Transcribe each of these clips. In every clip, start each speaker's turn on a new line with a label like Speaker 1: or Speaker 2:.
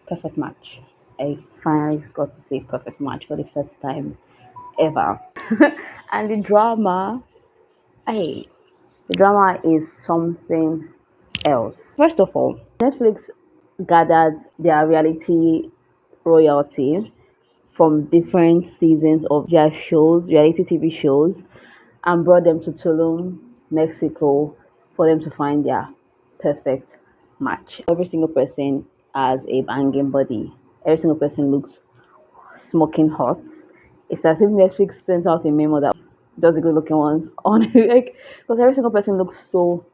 Speaker 1: Perfect match. I finally got to see perfect match for the first time ever. And hey, the drama is something else. First of all, Netflix gathered their reality royalty from different seasons of their shows, reality TV shows, and brought them to Tulum, Mexico, for them to find their perfect match. Every single person has a banging body. Every single person looks smoking hot. It's as if Netflix sent out a memo that does the good looking ones on like because every single person looks so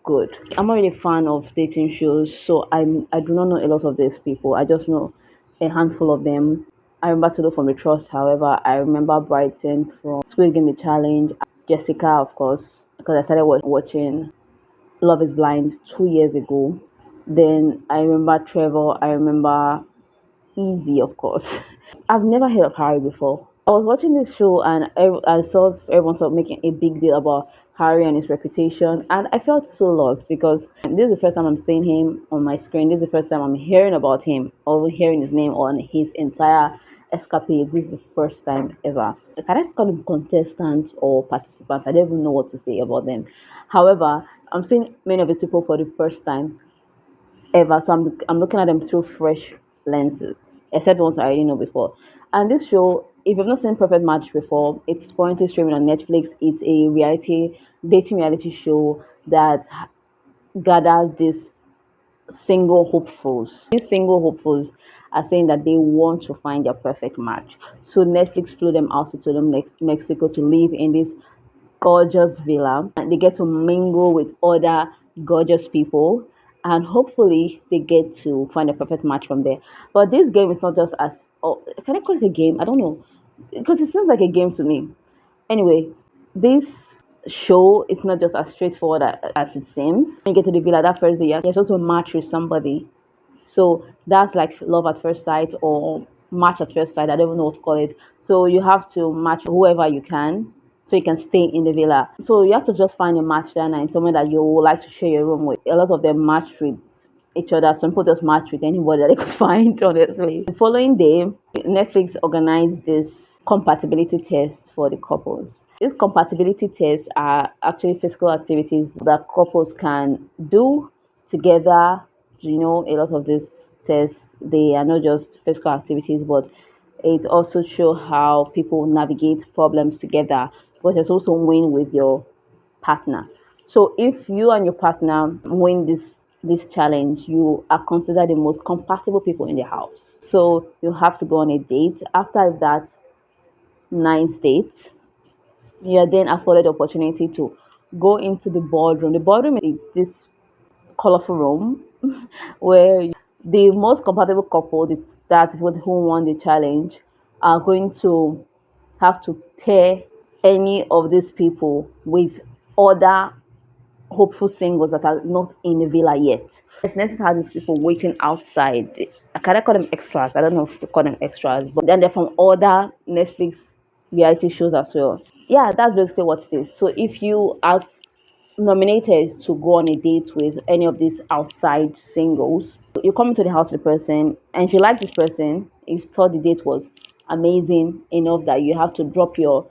Speaker 1: good. I'm not really a fan of dating shows, so I do not know a lot of these people. I just know a handful of them. I remember Tulu from the Trust, however, I remember Brighton from Squid Game The Challenge, Jessica, of course, because I started watching Love is Blind 2 years ago. Then I remember Trevor, I remember Easy, of course. I've never heard of Harry before. I was watching this show and I saw everyone sort of making a big deal about Harry and his reputation, and I felt so lost because this is the first time I'm seeing him on my screen. This is the first time I'm hearing about him or hearing his name on his entire escapades. This is the first time ever. Can I call them contestants or participants? I don't even know what to say about them. However, I'm seeing many of these people for the first time ever. So I'm looking at them through fresh lenses, except the ones I already know before. And this show, if you've not seen Perfect Match before, it's currently streaming on Netflix. It's a dating reality show that gathers these single hopefuls. These single hopefuls are saying that they want to find their perfect match. So Netflix flew them out to them Mexico to live in this gorgeous villa, and they get to mingle with other gorgeous people, and hopefully they get to find a perfect match from there. But this game is not just as, oh, can I call it a game? I don't know, because it seems like a game to me. Anyway, this show is not just as straightforward as it seems. When you get to the villa that first day, you're supposed to match with somebody. So that's like love at first sight or match at first sight. I don't even know what to call it. So you have to match whoever you can so you can stay in the villa. So you have to just find a match that night, someone that you would like to share your room with. A lot of them match with each other. Some people just match with anybody that they could find, honestly. The following day, Netflix organized this compatibility test for the couples. These compatibility tests are actually physical activities that couples can do together. A lot of these tests, they are not just physical activities, but it also show how people navigate problems together, but it's also win with your partner. So if you and your partner win this challenge, you are considered the most compatible people in the house. So you have to go on a date. After that ninth date, you are then afforded the opportunity to go into the boardroom. The boardroom is this colorful room where the most compatible couple, that's what who won the challenge, are going to have to pair any of these people with other hopeful singles that are not in the villa yet. It's necessary to have these people waiting outside. I cannot call them extras. I don't know if to call them extras, but then they're from other Netflix reality shows as well. Yeah, that's basically what it is. So if you are nominated to go on a date with any of these outside singles, you come into the house with the person, and if you like this person, if you thought the date was amazing enough that you have to drop your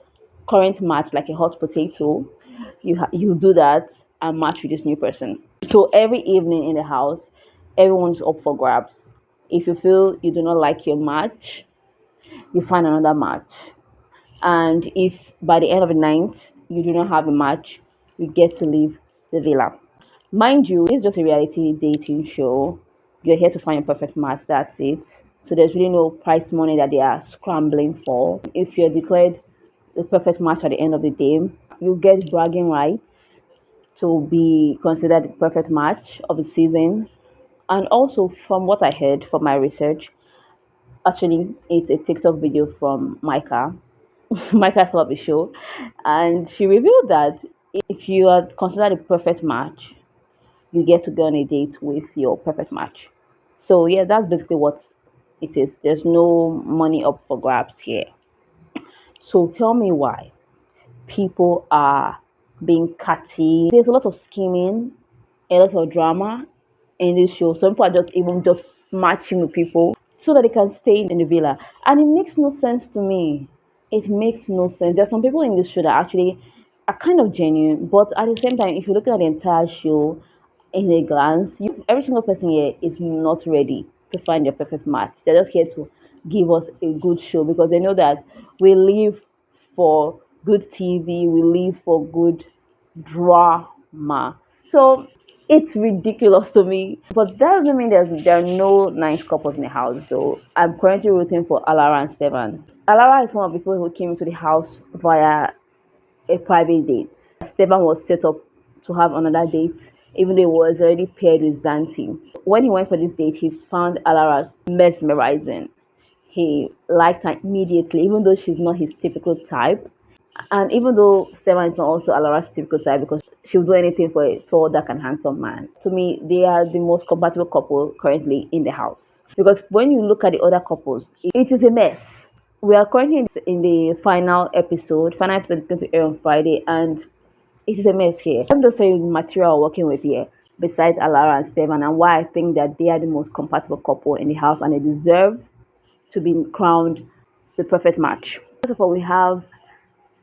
Speaker 1: current match like a hot potato, you do that and match with this new person. So every evening in the house, everyone's up for grabs. If you feel you do not like your match, you find another match. And if by the end of the night you do not have a match, you get to leave the villa. Mind you, it's just a reality dating show. You're here to find a perfect match, that's it. So there's really no prize money that they are scrambling for. If you're declared the perfect match at the end of the day, you get bragging rights to be considered the perfect match of the season. And also, from what I heard from my research, actually, it's a TikTok video from Micah. Micah love the show, and she revealed that if you are considered a perfect match, you get to go on a date with your perfect match. So yeah, that's basically what it is. There's no money up for grabs here. So tell me why people are being catty. There's a lot of scheming, a lot of drama in this show. Some people are just even just matching with people so that they can stay in the villa. And it makes no sense to me. It makes no sense. There's some people in this show that actually are kind of genuine, but at the same time, if you look at the entire show in a glance, every single person here is not ready to find their perfect match. They're just here to give us a good show because they know that we live for good TV, we live for good drama. So it's ridiculous to me. But that doesn't mean there are no nice couples in the house though. I'm currently rooting for Alara and Stevan. Alara is one of the people who came into the house via a private date. Stevan was set up to have another date, even though he was already paired with Zanti. When he went for this date, he found Alara mesmerizing. He liked her immediately, even though she's not his typical type. And even though Stevan is not also Alara's typical type because she will do anything for a tall, dark, and handsome man, to me, they are the most compatible couple currently in the house. Because when you look at the other couples, it is a mess. We are currently in the final episode. Final episode is going to air on Friday, and it is a mess here. I'm just saying material I'm working with here, besides Alara and Stevan, and why I think that they are the most compatible couple in the house and they deserve to be crowned the perfect match. First of all, we have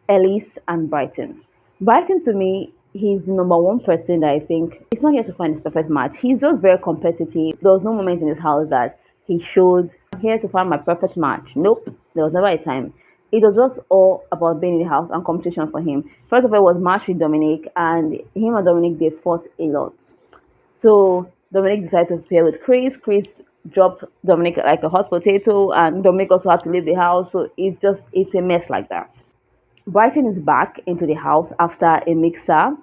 Speaker 1: Ellis and Brighton. Brighton, to me, he's the number one person that I think he's not here to find his perfect match. He's just very competitive. There was no moment in his house that he showed, I'm here to find my perfect match. Nope, there was never a time. It was just all about being in the house and competition for him. First of all, it was match with Dominic, and him and Dominic, they fought a lot. So Dominic decided to pair with Chris. Chris dropped Dominic like a hot potato, and Dominic also had to leave the house. So it's a mess like that. Brighton is back into the house after a mixer.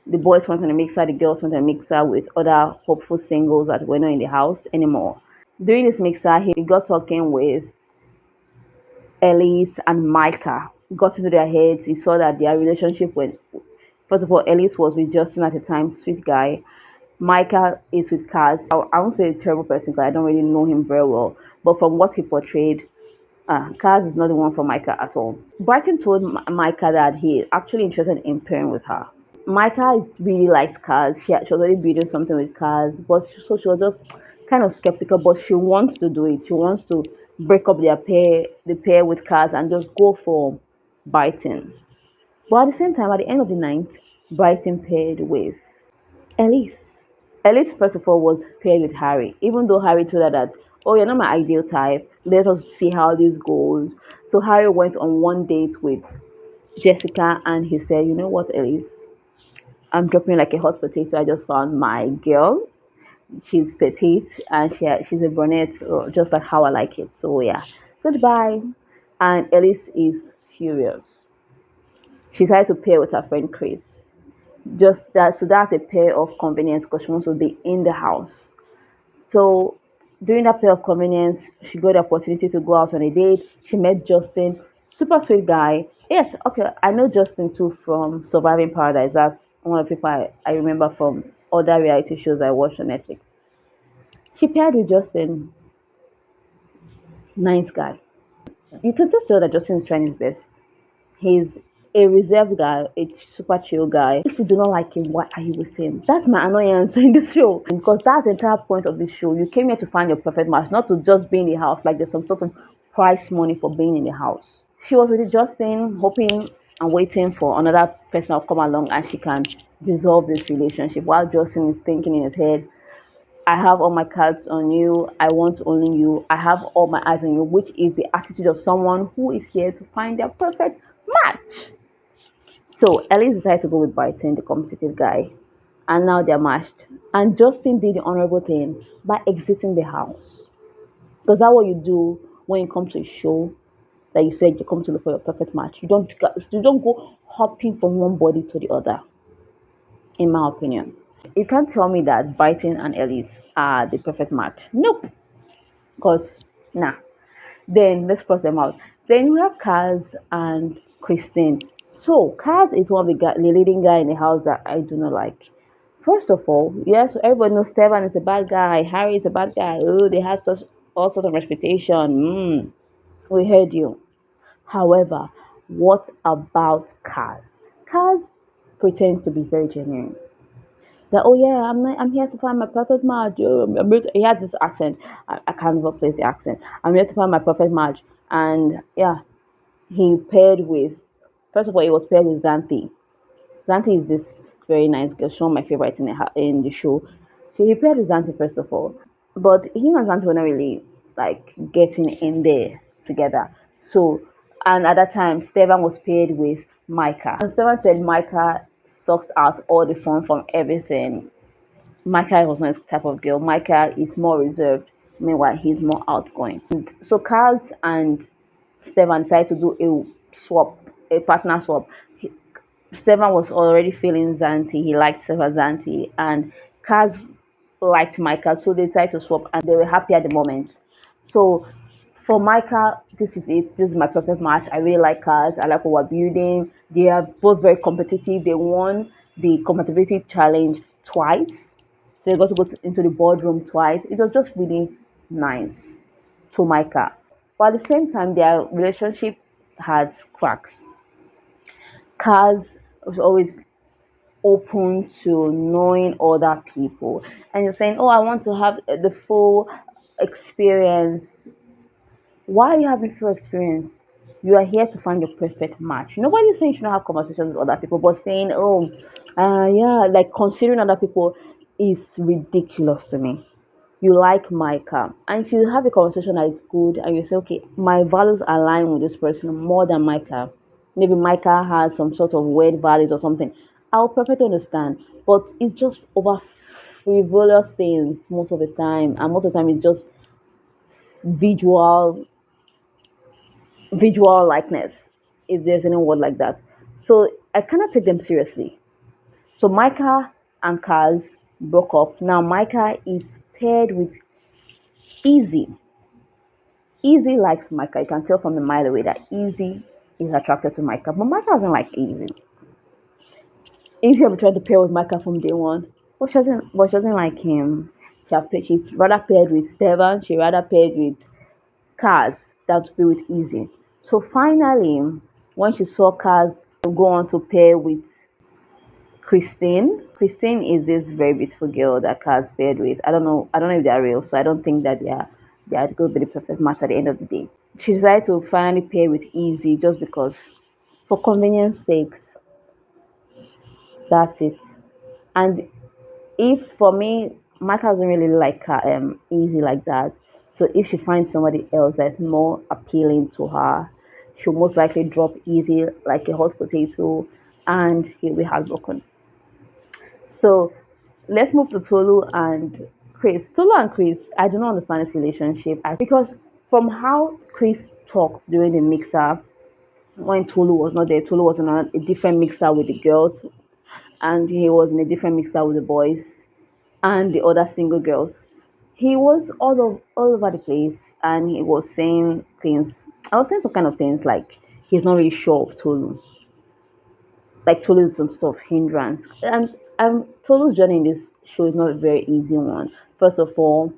Speaker 1: The boys went on a mixer, the girls went on a mixer with other hopeful singles that were not in the house anymore. During this mixer, he got talking with Elise and Micah. Got into their heads. He saw that their relationship went. First of all, Elise was with Justin at the time, sweet guy. Micah is with Kaz. I won't say a terrible person because I don't really know him very well. But from what he portrayed, Kaz is not the one for Micah at all. Brighton told Micah that he is actually interested in pairing with her. Micah really likes Kaz. She was already building something with Kaz, but so she was just kind of skeptical. But she wants to do it. She wants to break up the pair with Kaz, and just go for Brighton. But at the same time, at the end of the night, Brighton paired with Elise. Elise, first of all, was paired with Harry, even though Harry told her that, oh, you're not my ideal type. Let us see how this goes. So Harry went on one date with Jessica and he said, you know what, Elise? I'm dropping like a hot potato. I just found my girl. She's petite and she's a brunette, just like how I like it. So yeah, goodbye. And Elise is furious. She decided to pair with her friend Chris. Just that, so that's a pair of convenience because she wants to be in the house. So during that period of convenience, she got the opportunity to go out on a date. She met Justin, super sweet guy. Yes, okay, I know Justin too from Surviving Paradise. That's one of the people I remember from other reality shows I watched on Netflix. She paired with Justin, nice guy. You can just tell that Justin is trying his best. He's a reserved guy, a super chill guy. If you do not like him, why are you with him? That's my annoyance in this show. Because that's the entire point of this show. You came here to find your perfect match, not to just be in the house like there's some sort of price money for being in the house. She was with Justin, hoping and waiting for another person to come along and she can dissolve this relationship. While Justin is thinking in his head, I have all my cards on you. I want only you. I have all my eyes on you, which is the attitude of someone who is here to find their perfect match. So Ellie decided to go with Brighton, the competitive guy, and now they're matched. And Justin did the honorable thing by exiting the house. Because that's what you do when you come to a show that you said you come to look for your perfect match. You don't go hopping from one body to the other, in my opinion. You can't tell me that Brighton and Ellis are the perfect match. Nope. Because nah. Then let's cross them out. Then we have Kaz and Christine. So Kaz is one of the leading guy in the house that I do not like. First of all, yes, everybody knows Stevan is a bad guy, Harry is a bad guy. Oh, they have such all sort of reputation. We heard you. However, what about Kaz? Kaz pretends to be very genuine. That, oh yeah, I'm here to find my perfect match. He had this accent. I can't even place the accent. I'm here to find my perfect match. And yeah, he paired with, first of all, he was paired with Xanthi. Xanthi is this very nice girl. She's one of my favorites in the show. So he paired with Xanthi first of all, but he and Xanthi were not really like getting in there together. So, and at that time, Stevan was paired with Micah, and Stevan said Micah sucks out all the fun from everything. Micah was not his type of girl. Micah is more reserved. Meanwhile, he's more outgoing. And so Kaz and Stevan decided to do a swap, a partner swap. Stevan was already feeling Zanti. He liked Stevan Zanti, and Kaz liked Micah, so they decided to swap, and they were happy at the moment. So for Micah, this is it. This is my perfect match. I really like Kaz. I like what we're building. They are both very competitive. They won the compatibility challenge twice. So they got to into the boardroom twice. It was just really nice to Micah. But at the same time, their relationship had cracks. Kaz was always open to knowing other people, and you're saying, oh, I want to have the full experience. Why are you having full experience? You are here to find your perfect match. Nobody's saying you shouldn't have conversations with other people, but saying, oh, yeah, like considering other people is ridiculous to me. You like Micah, and if you have a conversation that is good, and you say, okay, my values align with this person more than Micah, maybe Micah has some sort of weird values or something, I'll perfectly understand. But it's just over frivolous things most of the time, and most of the time it's just visual visual likeness, if there's any word like that. So I cannot take them seriously. So Micah and Kaz broke up. Now Micah is paired with Easy. Easy likes Micah. You can tell from the mile away that Easy is attracted to Micah, but Micah doesn't like Easy. Easy have been trying to pair with Micah from day one, but she doesn't like him. She rather paired with Stevan. She rather paired with Kaz than to be with Easy. So finally, when she saw Kaz go on to pair with Christine. Christine is this very beautiful girl that Kaz paired with. I don't know if they're real, so I don't think that they are going to be the perfect match at the end of the day. She decided to finally pair with Easy just because, for convenience sakes, that's it. And if for me, Micah doesn't really like her Easy like that. So if she finds somebody else that's more appealing to her, she'll most likely drop Easy like a hot potato, and he'll be heartbroken. So let's move to Tolu and Chris. Tolu and Chris, I do not understand this relationship because from how Chris talked during the mixer, when Tolu was not there, Tolu was in a different mixer with the girls, and he was in a different mixer with the boys and the other single girls. He was all over the place, and he was saying things. I was saying some kind of things like he's not really sure of Tolu, like Tolu's some sort of hindrance. And Tolu's journey in this show is not a very easy one. First of all,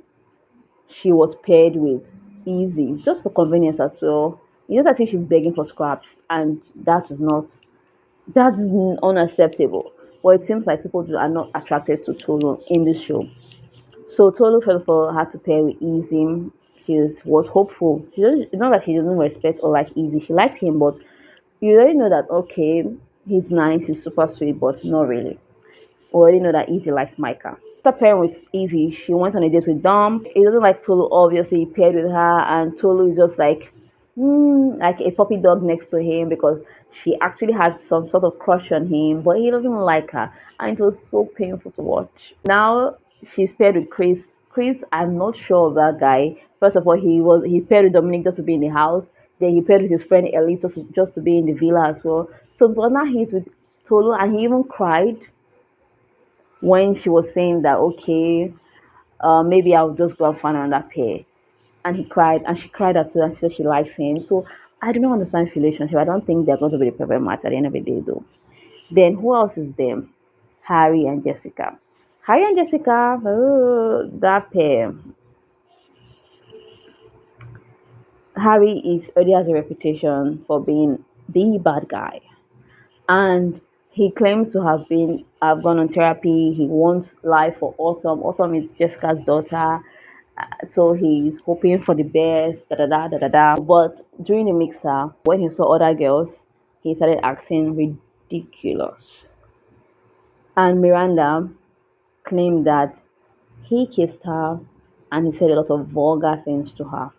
Speaker 1: she was paired with Easy just for convenience as well. It's just as if she's begging for scraps, and that is unacceptable. Well, it seems like are not attracted to Tolu in this show. So Tolu first of all had to pair with Easy. Was hopeful. It's not that she doesn't respect or like Easy. She liked him, but you already know that okay, he's nice, he's super sweet, but not really. We already know that Easy liked Micah. After pairing with Easy, she went on a date with Dom. He doesn't like Tolu, obviously, he paired with her, and Tolu is just like a puppy dog next to him because she actually has some sort of crush on him, but he doesn't like her, and it was so painful to watch. Now she's paired with Chris. Chris, I'm not sure of that guy. First of all, he paired with Dominic just to be in the house. Then he paired with his friend Elise just to be in the villa as well. So but now he's with Tolu, and he even cried when she was saying that okay, maybe I'll just go and find another pair. And he cried, and she cried as well, and she said she likes him. So I don't understand his relationship. I don't think they're going to be the perfect match at the end of the day, though. Then who else is there? Harry and Jessica. Harry and Jessica, oh, that pair. Harry is already has a reputation for being the bad guy, and He claims to have gone on therapy. He wants life for Autumn. Autumn is Jessica's daughter, so he's hoping for the best. Da da da da da da. But during the mixer, when he saw other girls, he started acting ridiculous. And Miranda claimed that he kissed her and he said a lot of vulgar things to her.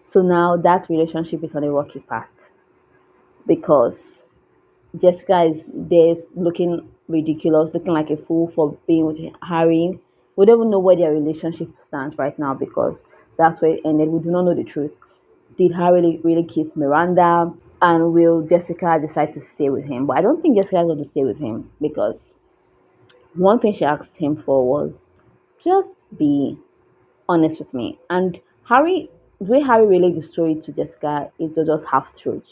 Speaker 1: So now that relationship is on a rocky path because Jessica is there looking ridiculous, looking like a fool for being with Harry. We don't even know where their relationship stands right now because that's where it ended. We do not know the truth. Did Harry really kiss Miranda? And will Jessica decide to stay with him? But I don't think Jessica is going to stay with him because one thing she asked him for was just be honest with me. And Harry, the way Harry relayed the story to Jessica is just half truth.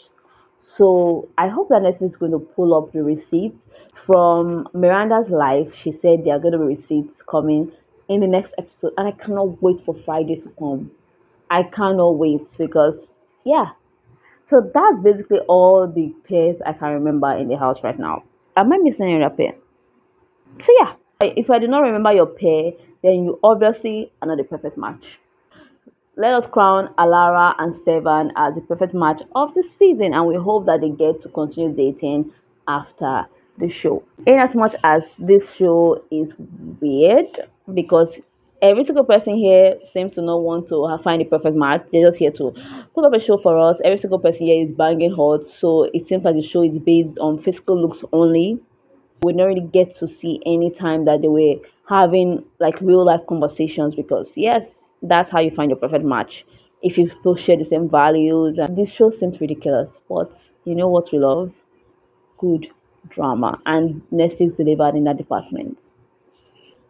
Speaker 1: So I hope that Netflix is going to pull up the receipts from Miranda's life. She said there are going to be receipts coming in the next episode, and I cannot wait for Friday to come. I cannot wait because yeah. So that's basically all the pairs I can remember in the house right now. Am I missing any other pair? So yeah, if I do not remember your pair, then you obviously are not the perfect match. Let us crown Alara and Stevan as the perfect match of the season, and we hope that they get to continue dating after the show. In as much as this show is weird, because every single person here seems to not want to find the perfect match, they're just here to put up a show for us. Every single person here is banging hot, so it seems like the show is based on physical looks only. We don't really get to see any time that they were having like real life conversations because yes, that's how you find your perfect match. If you both share the same values, and this show seems ridiculous, but you know what we love? Good drama, and Netflix delivered in that department.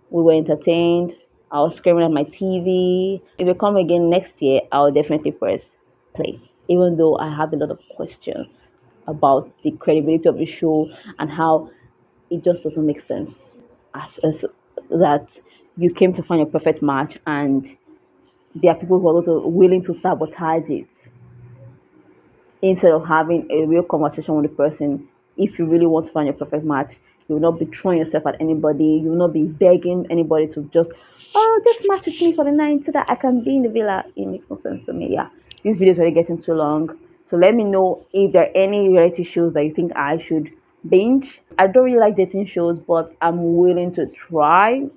Speaker 1: We were entertained. I was screaming at my TV. If they come again next year, I'll definitely press play. Even though I have a lot of questions about the credibility of the show and how it just doesn't make sense as that you came to find your perfect match and there are people who are willing to sabotage it instead of having a real conversation with the person. If you really want to find your perfect match, you will not be throwing yourself at anybody. You will not be begging anybody to just match with me for the night so that I can be in the villa. It makes no sense to me. Yeah, this video is already getting too long. So let me know if there are any reality shows that you think I should binge. I don't really like dating shows, but I'm willing to try.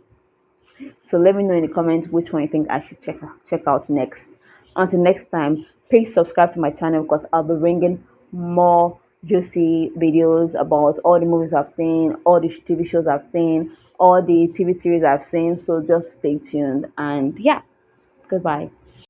Speaker 1: So let me know in the comments which one you think I should check out next. Until next time, please subscribe to my channel because I'll be bringing more juicy videos about all the movies I've seen, all the TV shows I've seen, all the TV series I've seen. So just stay tuned and yeah, goodbye.